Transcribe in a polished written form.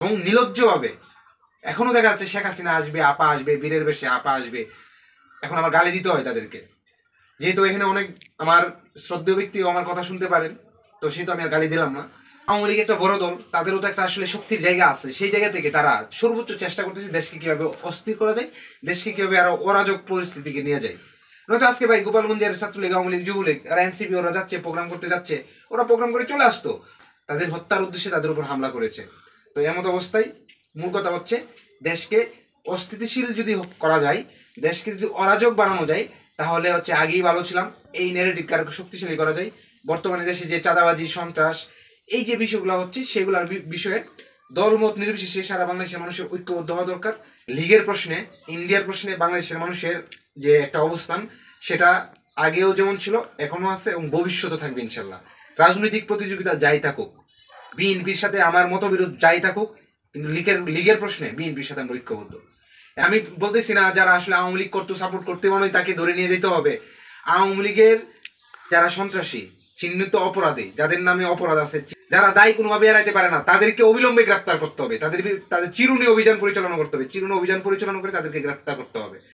এবং নির্লজ্জভাবে এখনো দেখা যাচ্ছে শেখ হাসিনা আসবে, আপা আসবে, বীরের বেশে আপা আসবে, এখন আমার গালি দিতে হয় তাদেরকে। যেহেতু এখানে অনেক আমার শ্রদ্ধেয় ব্যক্তিও আমার কথা শুনতে পারেন, তো সেহেতু আমি আর গালি দিলাম না। আওয়ামী লীগ একটা বড় দল, তাদেরও তো একটা আসলে শক্তির জায়গা আছে, সেই জায়গা থেকে তারা সর্বোচ্চ চেষ্টা করতেছে দেশকে কিভাবে অস্থির করা যায়, দেশকে কিভাবে আরো অরাজক পরিস্থিতিকে নিয়ে যায়। নয়তো আজকে ভাই গোপালগঞ্জের ছাত্রলীগ, আওয়ামী লীগ, যুবলীগ, আর এনসিপি ওরা যাচ্ছে প্রোগ্রাম করতে যাচ্ছে, ওরা প্রোগ্রাম করে চলে আসতো, তাদের হত্যার উদ্দেশ্যে তাদের উপর হামলা করেছে। তো এমত অবস্থায় মূল কথা হচ্ছে দেশকে অস্থিতিশীল যদি করা যায়, দেশকে যদি অরাজক বানানো যায়, তাহলে হচ্ছে আগেই ভালো ছিলাম, এই নেগেটিভকে আরো শক্তিশালী করা যায়। বর্তমানে দেশে যে চাঁদাবাজি, সন্ত্রাস, এই যে বিষয়গুলো হচ্ছে সেগুলোর বিষয়ে দলমত নির্বিশেষে সারা বাংলাদেশের মানুষের ঐক্যবদ্ধ হওয়া দরকার। লীগের প্রশ্নে, ইন্ডিয়ার প্রশ্নে বাংলাদেশের মানুষের যে একটা অবস্থান, সেটা আগেও যেমন ছিল এখনো আছে এবং ভবিষ্যতে থাকবে ইনশাল্লাহ। রাজনৈতিক প্রতিযোগিতা যাই থাকুক, বিএনপির সাথে আমার মতবিরোধ যাই থাকুক, কিন্তু লীগের প্রশ্নে বিএনপির সাথে আমরা ঐক্যবদ্ধ। আমি বলতেছি না যারা আসলে আওয়ামী লীগ করতে সাপোর্ট করতে মানে তাকে ধরে নিয়ে যেতে হবে। আওয়ামী লীগের যারা সন্ত্রাসী, চিহ্নিত অপরাধী, যাদের নামে অপরাধ আছে, যারা দায়ী কোনোভাবে এড়াইতে পারে না, তাদেরকে অবিলম্বে গ্রেপ্তার করতে হবে। তাদের চিরুনি অভিযান পরিচালনা করতে হবে, চিরুনি অভিযান পরিচালনা করে তাদেরকে গ্রেপ্তার করতে হবে।